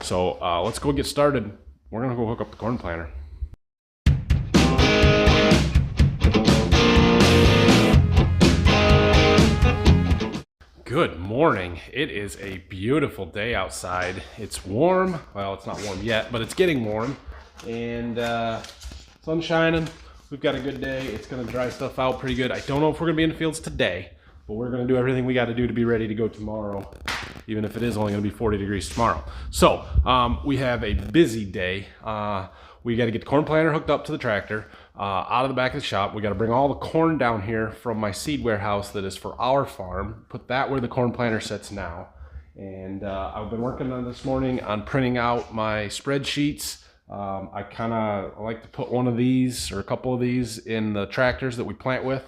So let's go get started. We're gonna go hook up the corn planter. Good morning. It is a beautiful day outside. It's warm. Well, it's not warm yet, but it's getting warm. And sun's shining. We've got a good day. It's going to dry stuff out pretty good. I don't know if we're going to be in the fields today, but we're going to do everything we got to do to be ready to go tomorrow, even if it is only going to be 40 degrees tomorrow. So we have a busy day. We got to get the corn planter hooked up to the tractor out of the back of the shop. We got to bring all the corn down here from my seed warehouse that is for our farm, put that where the corn planter sits now. And I've been working on this morning on printing out my spreadsheets. I like to put one of these or a couple of these in the tractors that we plant with.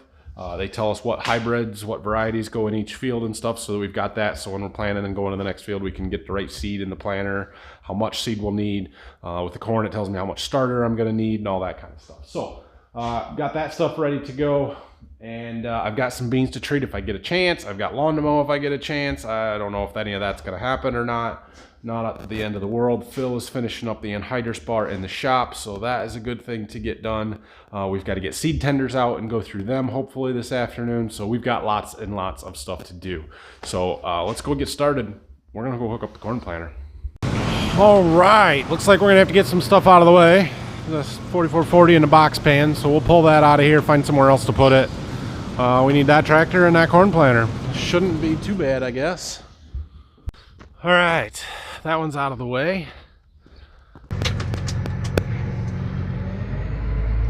They tell us what hybrids, what varieties go in each field and stuff, so that we've got that. So when we're planting and going to the next field, we can get the right seed in the planter, how much seed we'll need. With the corn, it tells me how much starter I'm going to need and all that kind of stuff. So got that stuff ready to go. And I've got some beans to treat if I get a chance. I've got lawn to mow if I get a chance. I don't know if any of that's going to happen or not. Not at the end of the world. Phil is finishing up the anhydrous bar in the shop, so that is a good thing to get done. We've got to get seed tenders out and go through them hopefully this afternoon. So we've got lots and lots of stuff to do. So let's go get started. We're going to go hook up the corn planter. All right, looks like we're going to have to get some stuff out of the way. This 4440 in the box pan, so we'll pull that out of here, find somewhere else to put it. We need that tractor and that corn planter. Shouldn't be too bad, I guess. All right, that one's out of the way.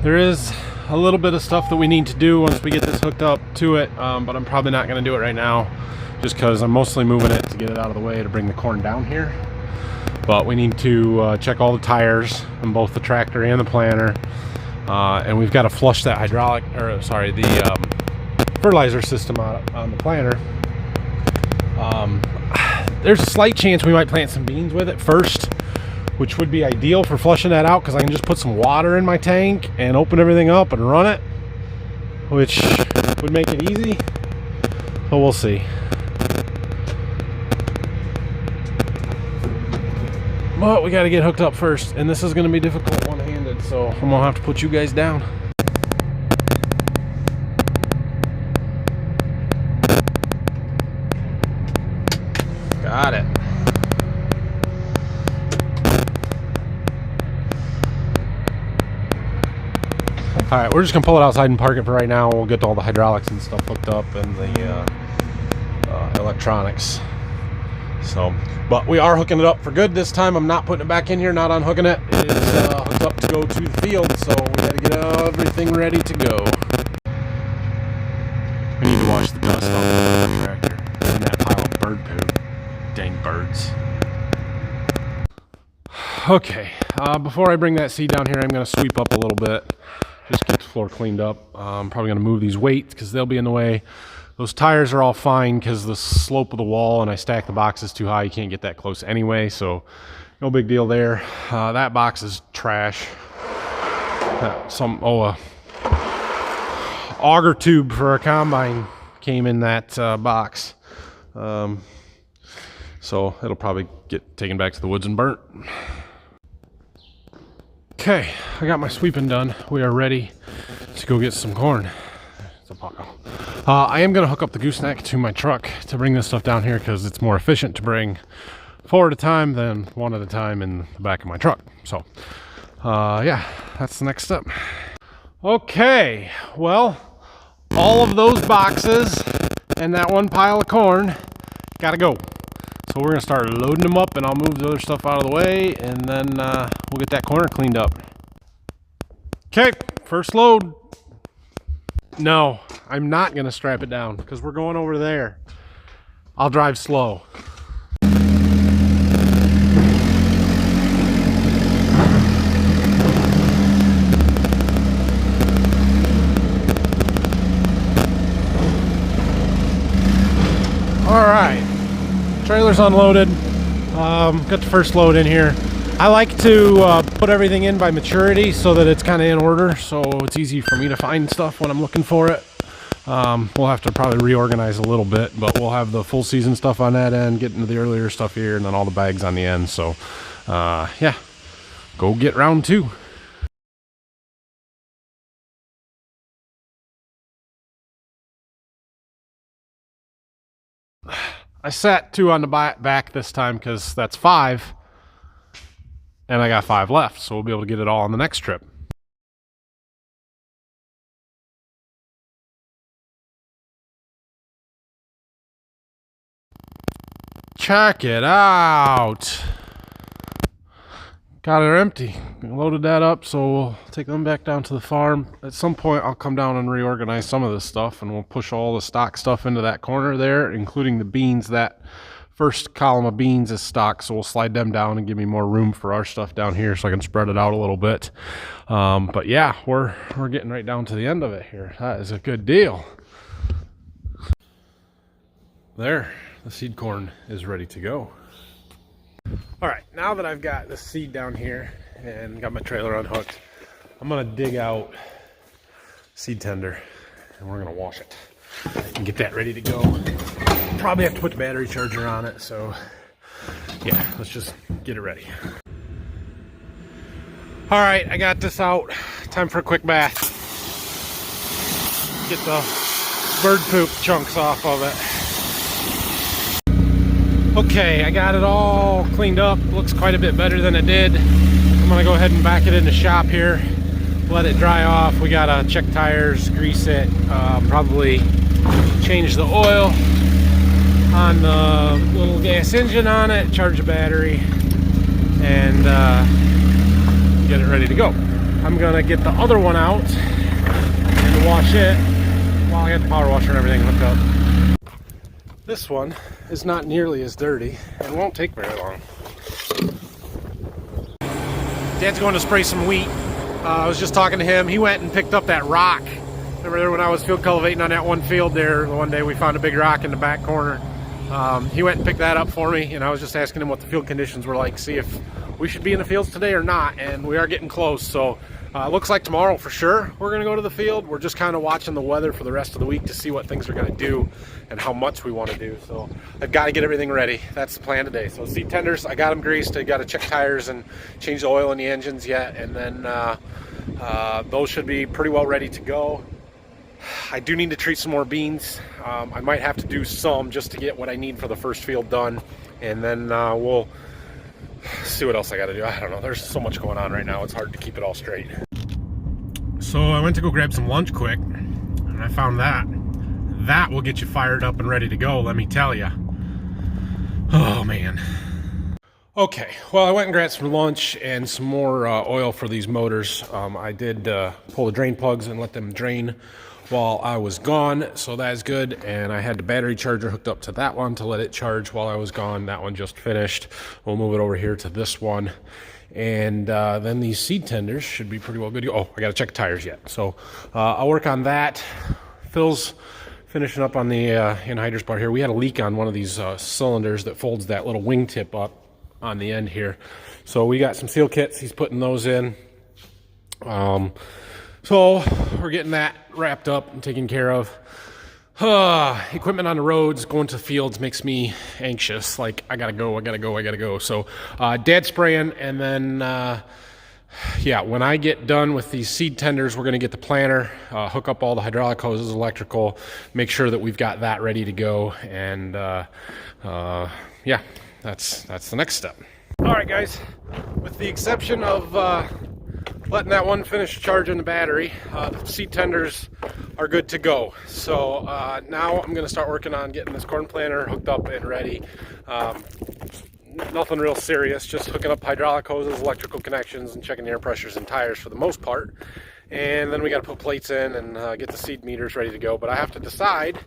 There is a little bit of stuff that we need to do once we get this hooked up to it, but I'm probably not going to do it right now just because I'm mostly moving it to get it out of the way to bring the corn down here. But we need to check all the tires on both the tractor and the planter, and we've got to flush that fertilizer system out on the planter. There's a slight chance we might plant some beans with it first, which would be ideal for flushing that out because I can just put some water in my tank and open everything up and run it, which would make it easy, but we'll see. But we got to get hooked up first, and this is going to be difficult one-handed, so I'm going to have to put you guys down. Got it. All right, we're just gonna pull it outside and park it for right now. We'll get all the hydraulics and stuff hooked up and the electronics. So, but we are hooking it up for good this time. I'm not putting it back in here, not unhooking it. It is hooked up to go to the field, so we gotta get everything ready to go. We need to wash the dust off the tractor and that pile of bird poo. Dang birds. Okay, before I bring that seed down here, I'm going to sweep up a little bit. Just get the floor cleaned up. I'm probably going to move these weights because they'll be in the way. Those tires are all fine because the slope of the wall and I stack the boxes too high. You can't get that close anyway, so no big deal there. That box is trash. Auger tube for a combine came in that box. So it'll probably get taken back to the woods and burnt. Okay, I got my sweeping done. We are ready to go get some corn. It's a poco. I am going to hook up the gooseneck to my truck to bring this stuff down here because it's more efficient to bring 4 at a time than 1 at a time in the back of my truck. So, yeah, that's the next step. Okay, well, all of those boxes and that one pile of corn gotta go. So we're gonna start loading them up and I'll move the other stuff out of the way and then we'll get that corner cleaned up. Okay, first load. No, I'm not gonna strap it down because we're going over there. I'll drive slow. All right. Trailer's unloaded. Got the first load in here. I like to put everything in by maturity so that it's kind of in order, so it's easy for me to find stuff when I'm looking for it. We'll have to probably reorganize a little bit, but we'll have the full season stuff on that end, get into the earlier stuff here, and then all the bags on the end. So yeah, go get round 2. I set 2 on the back this time because that's 5, and I got 5 left, so we'll be able to get it all on the next trip. Check it out. Got her empty. Loaded that up, so we'll take them back down to the farm. At some point, I'll come down and reorganize some of this stuff, and we'll push all the stock stuff into that corner there, including the beans. That first column of beans is stock, so we'll slide them down and give me more room for our stuff down here so I can spread it out a little bit. But yeah, we're getting right down to the end of it here. That is a good deal. There, the seed corn is ready to go. All right, now that I've got the seed down here and got my trailer unhooked, I'm gonna dig out seed tender and we're gonna wash it and get that ready to go. Probably have to put the battery charger on it, so yeah, let's just get it ready. All right, I got this out. Time for a quick bath. Get the bird poop chunks off of it. Okay, I got it all cleaned up. Looks quite a bit better than it did. I'm gonna go ahead and back it in the shop here, let it dry off. We gotta check tires, grease it, probably change the oil on the little gas engine on it, charge the battery, and get it ready to go. I'm gonna get the other one out and wash it while I got the power washer and everything hooked up. This one is not nearly as dirty and won't take very long. Dad's going to spray some wheat. I was just talking to him. He went and picked up that rock. Remember when I was field cultivating on that one field there, the one day we found a big rock in the back corner. He went and picked that up for me, and I was just asking him what the field conditions were like, see if we should be in the fields today or not, and we are getting close. So looks like tomorrow for sure we're going to go to the field. We're just kind of watching the weather for the rest of the week to see what things are going to do and how much we want to do. So I've got to get everything ready. That's the plan today. So seed tenders, I got them greased. I got to check tires and change the oil in the engines yet, and then those should be pretty well ready to go. I do need to treat some more beans. I might have to do some just to get what I need for the first field done, and then we'll see what else I got to do. I don't know. There's so much going on right now. It's hard to keep it all straight. So I went to go grab some lunch quick, and I found that. That will get you fired up and ready to go, let me tell you. Oh, man. Okay, well, I went and grabbed some lunch and some more oil for these motors. I did pull the drain plugs and let them drain while I was gone, so that's good. And I had the battery charger hooked up to that one to let it charge while I was gone. That one just finished. We'll move it over here to this one. And then these seed tenders should be pretty well good to go. Oh, I got to check the tires yet. So I'll work on that. Phil's finishing up on the anhydrous bar here. We had a leak on one of these cylinders that folds that little wingtip up on the end here. So we got some seal kits. He's putting those in. So we're getting that wrapped up and taken care of. Equipment on the roads, going to fields makes me anxious. Like, I gotta go. So Dad's spraying, and then yeah, when I get done with these seed tenders, we're gonna get the planter, hook up all the hydraulic hoses, electrical, make sure that we've got that ready to go, and yeah, that's the next step. All right, guys, with the exception of letting that one finish charging the battery, the seed tenders are good to go. So now I'm going to start working on getting this corn planter hooked up and ready. Nothing real serious, just hooking up hydraulic hoses, electrical connections, and checking air pressures and tires for the most part. And then we got to put plates in and get the seed meters ready to go. But I have to decide.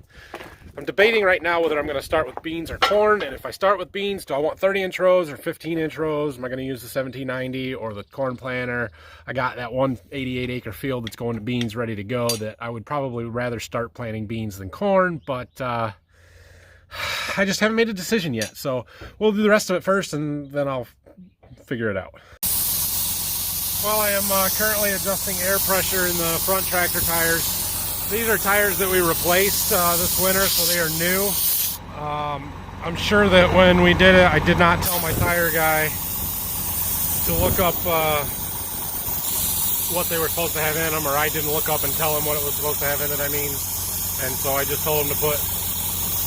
I'm debating right now whether I'm going to start with beans or corn, and if I start with beans, do I want 30-inch rows or 15-inch rows? Am I going to use the 1790 or the corn planter? I got that 188-acre field that's going to beans ready to go that I would probably rather start planting beans than corn, but I just haven't made a decision yet. So we'll do the rest of it first, and then I'll figure it out. Well, I am currently adjusting air pressure in the front tractor tires. These are tires that we replaced this winter, so they are new. I'm sure that when we did it, I did not tell my tire guy to look up what they were supposed to have in them, or I didn't look up and tell them what it was supposed to have in it, I mean. And so I just told them to put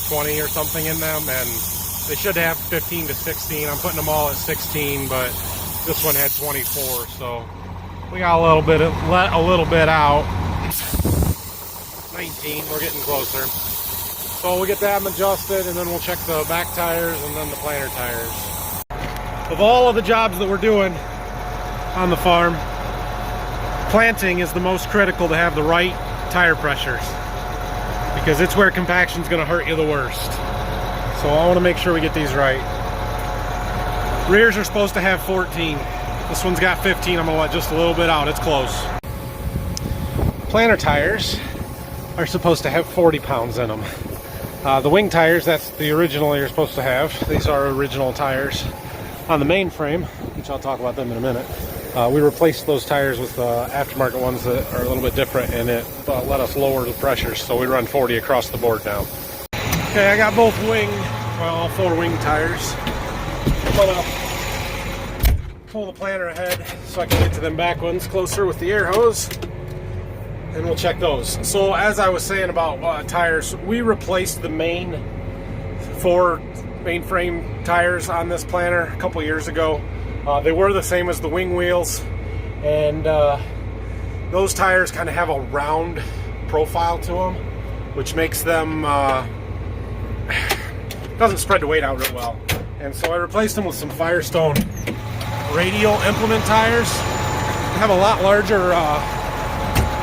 20 or something in them, and they should have 15 to 16. I'm putting them all at 16, but this one had 24, so we got a little bit out. 19, we're getting closer. So we'll get that adjusted, and then we'll check the back tires and then the planter tires. Of all of the jobs that we're doing on the farm, planting is the most critical to have the right tire pressures, because it's where compaction is going to hurt you the worst. So I want to make sure we get these right. Rears are supposed to have 14. This one's got 15. I'm going to let just a little bit out. It's close. Planter tires are supposed to have 40 pounds in them. The wing tires, that's the original you're supposed to have. These are original tires. On the main frame, which I'll talk about them in a minute, we replaced those tires with aftermarket ones that are a little bit different, and it let us lower the pressures, so we run 40 across the board now. Okay, I got both all 4 wing tires. I'm gonna pull the planter ahead so I can get to them back ones closer with the air hose, and we'll check those. So as I was saying about tires, we replaced the main 4 mainframe tires on this planter a couple years ago. They were the same as the wing wheels, and those tires kind of have a round profile to them, which makes them doesn't spread the weight out real well. And so I replaced them with some Firestone radial implement tires. They have a lot larger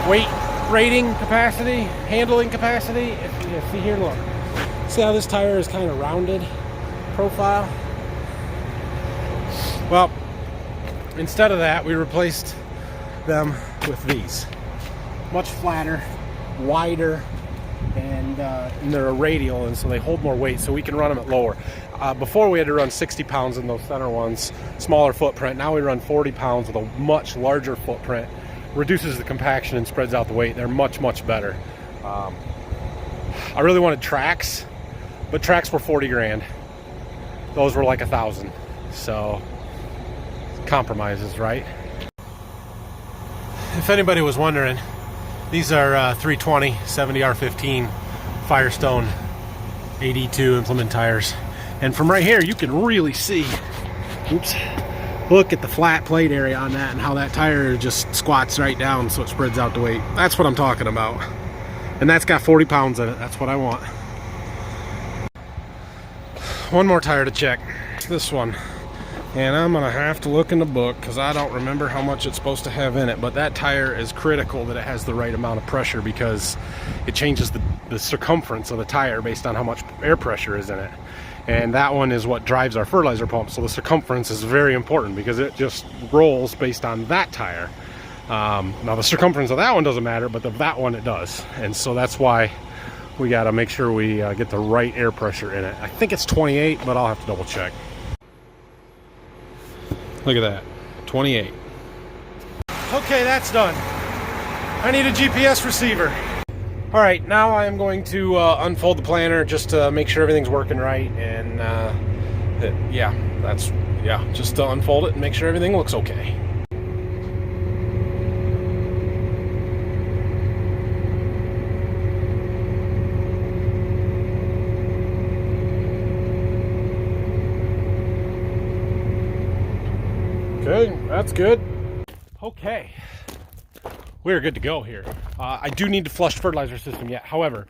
weight rating capacity, handling capacity. If you see here, look, see how this tire is kind of rounded profile? Well, instead of that, we replaced them with these. Much flatter, wider, and they're a radial, and so they hold more weight, so we can run them at lower. Before we had to run 60 pounds in those center ones, smaller footprint. Now we run 40 pounds with a much larger footprint. Reduces the compaction and spreads out the weight. They're much, much better. I really wanted tracks, but tracks were 40 grand. Those were like 1,000. So compromises, right? If anybody was wondering, these are 320 70R15 Firestone 82 implement tires, and from right here you can really see, look at the flat plate area on that and how that tire just squats right down so it spreads out the weight. That's what I'm talking about, and that's got 40 pounds in it. That's what I want. One more tire to check, this one. And I'm gonna have to look in the book because I don't remember how much it's supposed to have in it, but that tire is critical that it has the right amount of pressure, because it changes the circumference of the tire based on how much air pressure is in it. And that one is what drives our fertilizer pump, so the circumference is very important because it just rolls based on that tire. Now the circumference of that one doesn't matter, but that one it does. And so that's why we gotta make sure we get the right air pressure in it. I think it's 28, but I'll have to double check. Look at that, 28. Okay, that's done. I need a GPS receiver. All right, now I am going to unfold the planter just to make sure everything's working right, and just to unfold it and make sure everything looks okay. Okay, that's good. Okay, we're good to go here. I do need to flush the fertilizer system yet. However,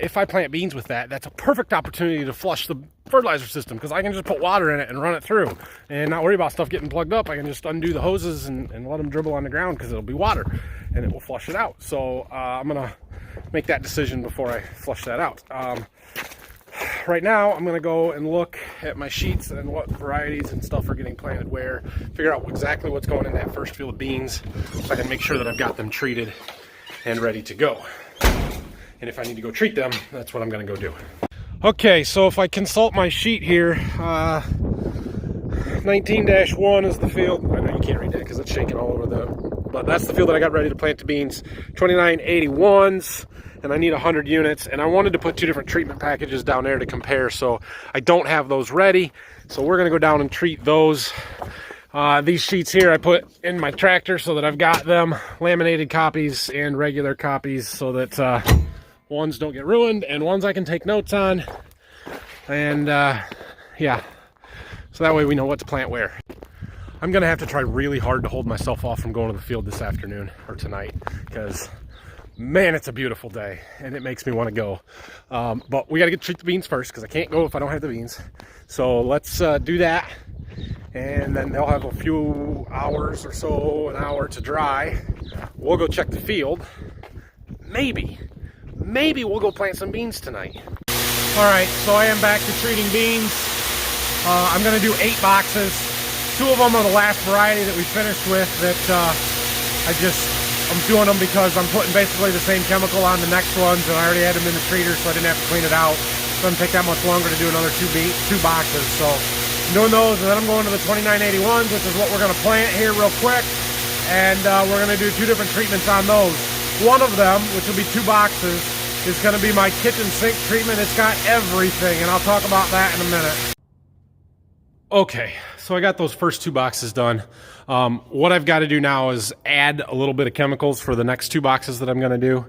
if I plant beans with that, that's a perfect opportunity to flush the fertilizer system, because I can just put water in it and run it through and not worry about stuff getting plugged up. I can just undo the hoses and let them dribble on the ground, because it'll be water and it will flush it out. So I'm gonna make that decision before I flush that out. Right now, I'm going to go and look at my sheets and what varieties and stuff are getting planted where, figure out exactly what's going in that first field of beans, so I can make sure that I've got them treated and ready to go. And if I need to go treat them, that's what I'm going to go do. Okay, so if I consult my sheet here, 19-1 is the field. I know you can't read that because it's shaking all over but that's the field that I got ready to plant the beans. 2981s. And I need 100 units, and I wanted to put 2 different treatment packages down there to compare, so I don't have those ready. So we're gonna go down and treat those These sheets here I put in my tractor so that I've got them laminated copies and regular copies so that ones don't get ruined and ones I can take notes on. And yeah, so that way we know what to plant where. I'm gonna have to try really hard to hold myself off from going to the field this afternoon or tonight, because man, it's a beautiful day and it makes me want to go. But we got to treat the beans first, because I can't go if I don't have the beans. So let's do that, and then they'll have a few hours or so, an hour to dry. We'll go check the field. Maybe we'll go plant some beans tonight. All right, so I am back to treating beans. I'm gonna do 8 boxes. 2 of them are the last variety that we finished with that I'm doing them because I'm putting basically the same chemical on the next ones, and I already had them in the treater, so I didn't have to clean it out. It doesn't take that much longer to do another 2 boxes. So I'm doing those, and then I'm going to the 2981s, which is what we're gonna plant here real quick. And we're gonna do 2 different treatments on those. One of them, which will be 2 boxes, is gonna be my kitchen sink treatment. It's got everything, and I'll talk about that in a minute. Okay, so I got those first 2 boxes done. What I've got to do now is add a little bit of chemicals for the next 2 boxes that I'm going to do.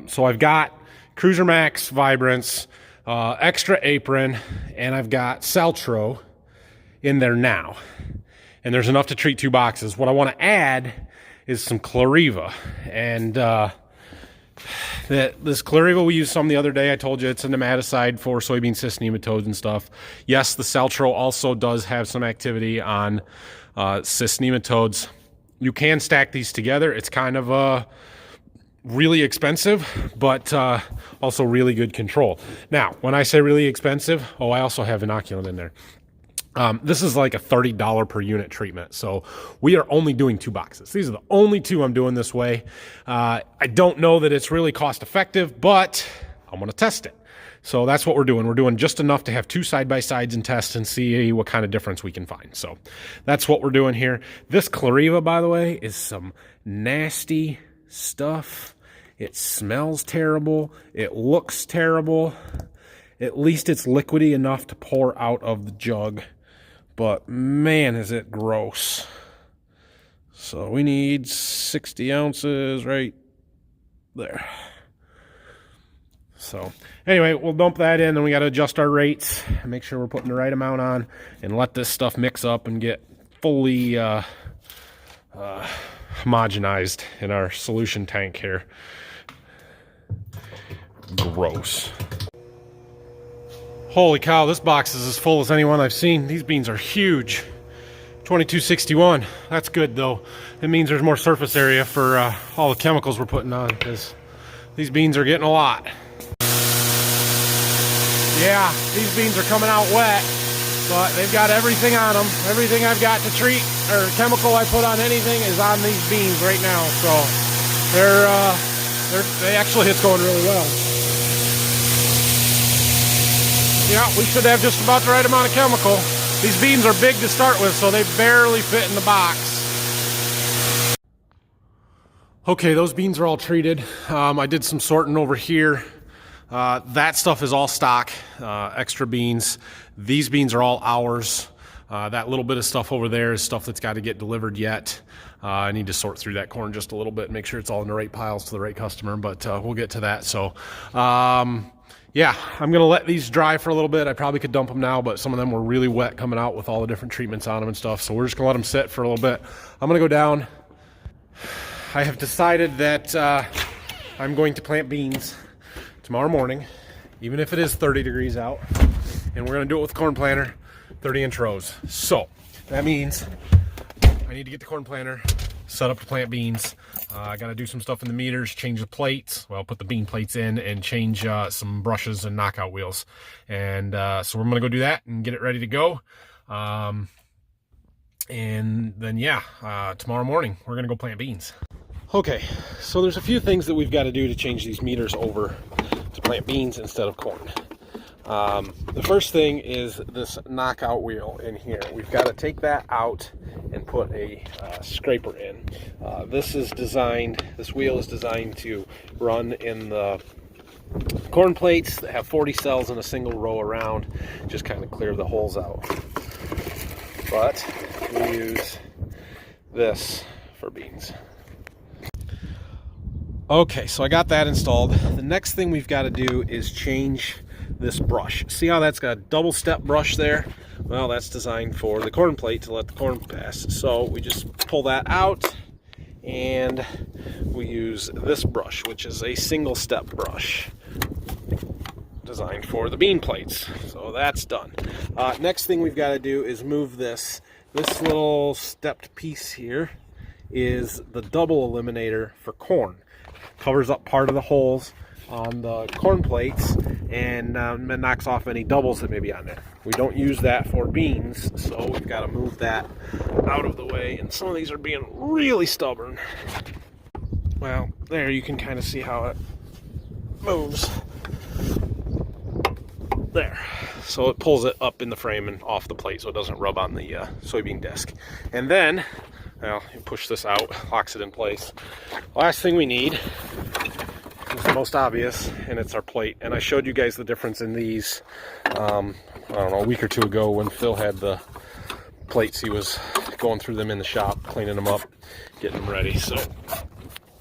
So I've got Cruiser Max Vibrance, Extra Apron, and I've got Saltro in there now. And there's enough to treat 2 boxes. What I want to add is some Clariva. And this Clariva, we used some the other day. I told you it's a nematicide for soybean cyst nematodes and stuff. Yes, the Saltro also does have some activity on cyst nematodes. You can stack these together. It's kind of really expensive, but also really good control. Now, when I say really expensive, I also have inoculant in there. This is like a $30 per unit treatment. So we are only doing 2 boxes. These are the only 2 I'm doing this way. I don't know that it's really cost effective, but I'm going to test it. So that's what we're doing. We're doing just enough to have 2 side-by-sides and test and see what kind of difference we can find. So that's what we're doing here. This Clariva, by the way, is some nasty stuff. It smells terrible. It looks terrible. At least it's liquidy enough to pour out of the jug. But man, is it gross. So we need 60 ounces right there. So anyway, we'll dump that in, and we got to adjust our rates and make sure we're putting the right amount on and let this stuff mix up and get fully homogenized in our solution tank here. Gross. Holy cow, this box is as full as anyone I've seen. These beans are huge. 2261. That's good though. It means there's more surface area for all the chemicals we're putting on, because these beans are getting a lot. Yeah, these beans are coming out wet, but they've got everything on them. Everything I've got to treat or chemical I put on anything is on these beans right now. So it's going really well. Yeah, we should have just about the right amount of chemical. These beans are big to start with, so they barely fit in the box. Okay, those beans are all treated. I did some sorting over here. That stuff is all stock, extra beans. These beans are all ours. That little bit of stuff over there is stuff that's got to get delivered yet. I need to sort through that corn just a little bit, make sure it's all in the right piles to the right customer, but we'll get to that. So, yeah, I'm going to let these dry for a little bit. I probably could dump them now, but some of them were really wet coming out with all the different treatments on them and stuff. So we're just going to let them sit for a little bit. I'm going to go down. I have decided that I'm going to plant beans tomorrow morning, even if it is 30 degrees out. And we're going to do it with a corn planter, 30-inch rows. So that means I need to get the corn planter set up to plant beans. I got to do some stuff in the meters, change the plates. Well, put the bean plates in and change some brushes and knockout wheels. And so we're going to go do that and get it ready to go. And then, yeah, tomorrow morning, we're going to go plant beans. Okay, so there's a few things that we've got to do to change these meters over to plant beans instead of corn. The first thing is this knockout wheel in here. We've got to take that out and put a scraper in. This wheel is designed to run in the corn plates that have 40 cells in a single row around, just kind of clear the holes out. But we use this for beans. Okay, so I got that installed. The next thing we've got to do is change this brush. See how that's got a double step brush there? Well, that's designed for the corn plate to let the corn pass. So we just pull that out and we use this brush, which is a single step brush designed for the bean plates. So that's done. Next thing we've got to do is move this little stepped piece here is the double eliminator for corn. Covers up part of the holes on the corn plates and knocks off any doubles that may be on there. We don't use that for beans, so we've got to move that out of the way. And some of these are being really stubborn. Well, there you can kind of see how it moves. There. So it pulls it up in the frame and off the plate so it doesn't rub on the soybean disc. And then, well, you push this out, locks it in place. Last thing we need is the most obvious, and it's our plate. And I showed you guys the difference in these, I don't know, a week or two ago when Phil had the plates. He was going through them in the shop, cleaning them up, getting them ready. So,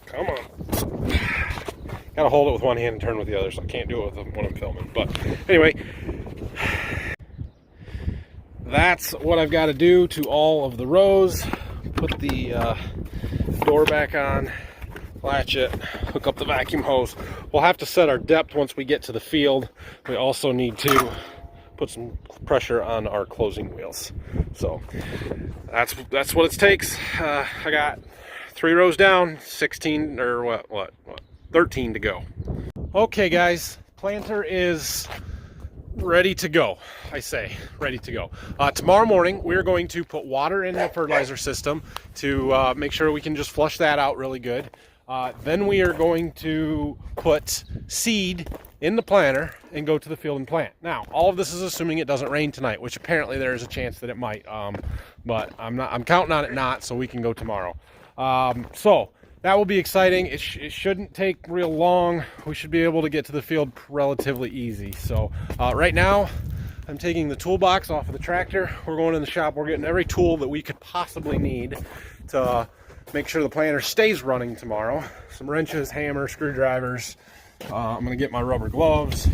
come on. Gotta hold it with one hand and turn with the other, so I can't do it when I'm filming. But anyway, that's what I've got to do to all of the rows. Put the door back on, latch it, hook up the vacuum hose. We'll have to set our depth once we get to the field. We also need to put some pressure on our closing wheels. So that's what it takes. I got 3 rows down, 16 or what 13 to go. Okay guys, planter is ready to go. I say ready to go. Tomorrow morning we're going to put water in the fertilizer system to make sure we can just flush that out really good. Then we are going to put seed in the planter and go to the field and plant. Now, all of this is assuming it doesn't rain tonight, which apparently there is a chance that it might. But I'm counting on it not, so we can go tomorrow. So that will be exciting. It shouldn't take real long. We should be able to get to the field relatively easy. So right now, I'm taking the toolbox off of the tractor. We're going in the shop. We're getting every tool that we could possibly need to make sure the planter stays running tomorrow. Some wrenches, hammers, screwdrivers. I'm gonna get my rubber gloves,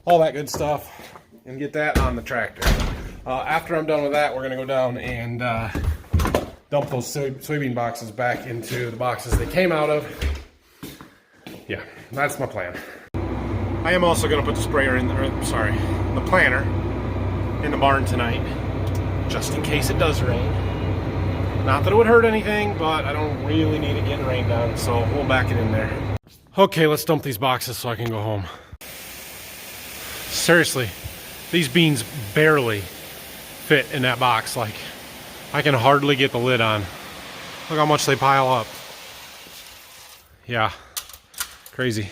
all that good stuff, and get that on the tractor. After I'm done with that, we're gonna go down and dump those soybean boxes back into the boxes they came out of. Yeah, that's my plan. I am also going to put the sprayer in the planter in the barn tonight, just in case it does rain. Not that it would hurt anything, but I don't really need it getting rained on, so we'll back it in there. Okay, let's dump these boxes so I can go home. Seriously, these beans barely fit in that box. Like, I can hardly get the lid on. Look how much they pile up. Yeah, crazy.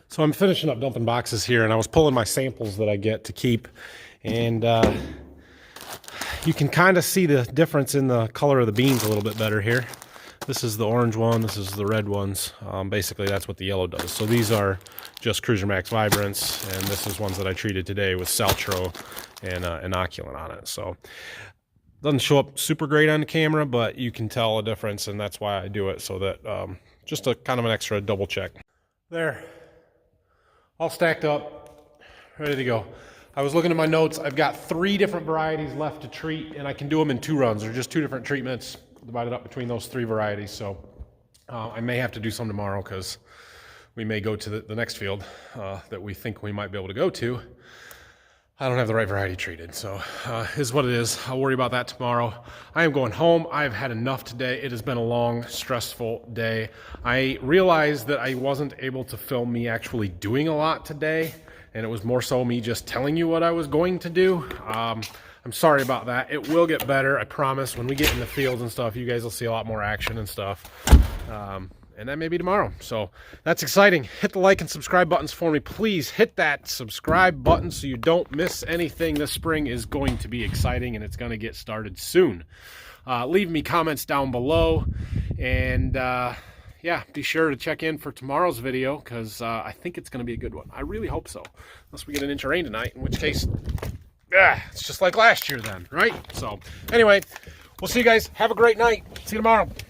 So I'm finishing up dumping boxes here, and I was pulling my samples that I get to keep, and you can kind of see the difference in the color of the beans a little bit better here. This is the orange one, this is the red ones. Basically that's what the yellow does. So these are just Cruiser Max Vibrants, and this is ones that I treated today with Saltro and inoculant on it. So doesn't show up super great on the camera, but you can tell a difference, and that's why I do it, so that just a kind of an extra double check. There, all stacked up, ready to go. I was looking at my notes. I've got 3 different varieties left to treat, and I can do them in 2 runs. They're just 2 different treatments divided up between those 3 varieties. So I may have to do some tomorrow, because we may go to the next field that we think we might be able to go to. I don't have the right variety treated, so is what it is. I'll worry about that tomorrow. I am going home. I've had enough today. It has been a long, stressful day. I realized that I wasn't able to film me actually doing a lot today, and it was more so me just telling you what I was going to do. I'm sorry about that. It will get better, I promise. When we get in the fields and stuff, you guys will see a lot more action and stuff. And that may be tomorrow. So that's exciting. Hit the like and subscribe buttons for me. Please hit that subscribe button so you don't miss anything. This spring is going to be exciting, and it's going to get started soon. Leave me comments down below. And yeah, be sure to check in for tomorrow's video, because I think it's going to be a good one. I really hope so. Unless we get an inch of rain tonight, in which case, it's just like last year then, right? So anyway, We'll see you guys. Have a great night. See you tomorrow.